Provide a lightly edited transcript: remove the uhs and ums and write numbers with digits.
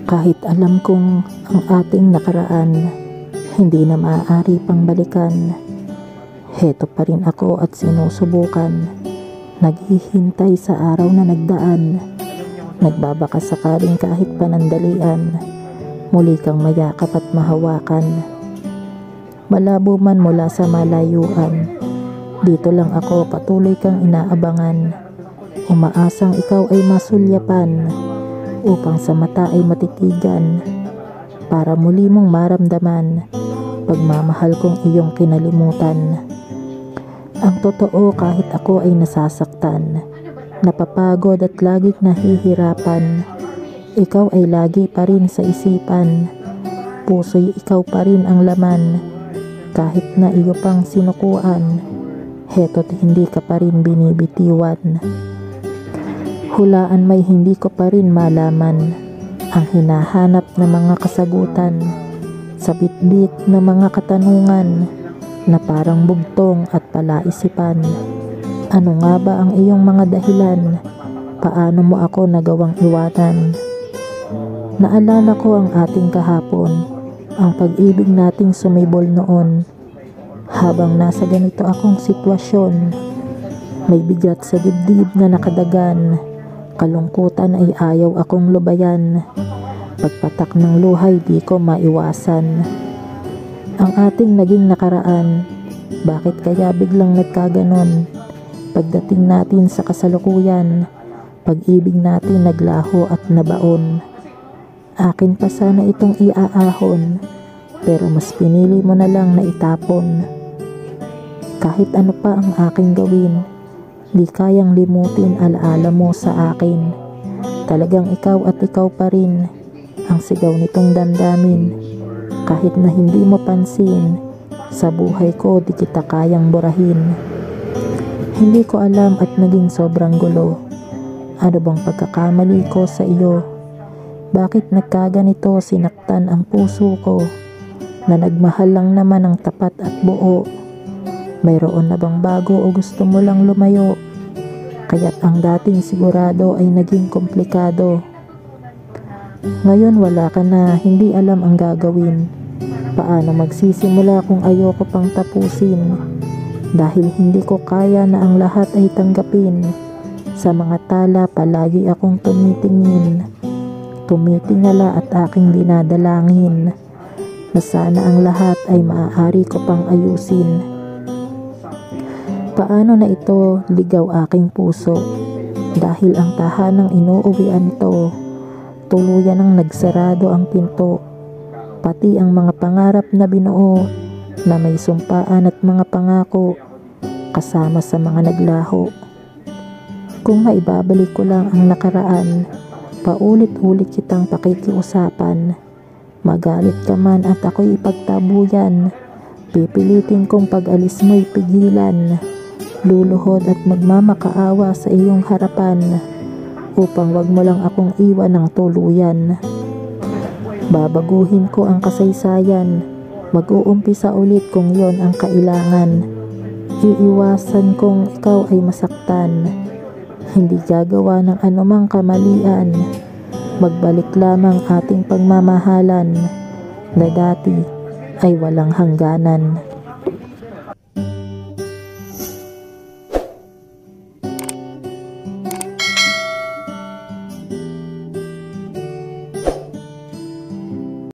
Kahit alam kong ang ating nakaraan hindi na maaari pang balikan, heto pa rin ako at sinusubukan, naghihintay sa araw na nagdaan, nagbabaka sakaling kahit panandalian, muli kang mayakap at mahawakan. Malabo man mula sa malayuan, dito lang ako patuloy kang inaabangan, umaasang ikaw ay masulyapan, upang sa mata ay matitigan, para muli mong maramdaman pagmamahal kong iyong kinalimutan. Ang totoo, kahit ako ay nasasaktan, napapagod at laging nahihirapan, ikaw ay lagi pa rin sa isipan, puso'y ikaw pa rin ang laman. Kahit na iyo pang sinukuan, heto't hindi ka pa rin binibitiwan. Hulaan may hindi ko pa rin malaman ang hinahanap na mga kasagutan sa bitbit na mga katanungan na parang bugtong at palaisipan. Ano nga ba ang iyong mga dahilan? Paano mo ako nagawang iwanan? Naalala ko ang ating kahapon, ang pag-ibig nating sumibol noon. Habang nasa ganito akong sitwasyon, may bigat sa dibdib na nakadagan, kalungkutan ay ayaw akong lubayan, pagpatak ng luhay di ko maiwasan. Ang ating naging nakaraan, bakit kaya biglang nagkaganon? Pagdating natin sa kasalukuyan, pag-ibig natin naglaho at nabaon. Akin pa sana itong iaahon, pero mas pinili mo na lang na itapon. Kahit ano pa ang aking gawin, di kayang limutin alaala mo sa akin. Talagang ikaw at ikaw pa rin ang sigaw nitong damdamin. Kahit na hindi mo pansin, sa buhay ko di kita kayang burahin. Hindi ko alam at naging sobrang gulo. Ano bang pagkakamali ko sa iyo? Bakit nagkaganito sinaktan ang puso ko, na nagmahal lang naman ng tapat at buo? Mayroon na bang bago o gusto mo lang lumayo? Kaya't ang dating sigurado ay naging komplikado. Ngayon wala ka na, hindi alam ang gagawin. Paano magsisimula kung ayoko pang tapusin? Dahil hindi ko kaya na ang lahat ay tanggapin. Sa mga tala palagi akong tumitingin, tumitingala at aking dinadalangin na sana ang lahat ay maaari ko pang ayusin. Paano na ito ligaw aking puso, dahil ang tahanang inuuwian ito, tuluyan ang nagsarado ang pinto, pati ang mga pangarap na binuo na may sumpaan at mga pangako kasama sa mga naglaho. Kung maibabalik ko lang ang nakaraan, paulit-ulit kitang pakikiusapan, magalit ka man at ako'y ipagtabuyan, pipilitin kong pag-alis mo'y pigilan, luluhod at magmamakaawa sa iyong harapan, upang wag mo lang akong iwan ng tuluyan. Babaguhin ko ang kasaysayan, mag-uumpisa ulit kung yon ang kailangan. Iiwasan kong ikaw ay masaktan, hindi gagawa ng anumang kamalian, magbalik lamang ating pagmamahalan na dati ay walang hangganan.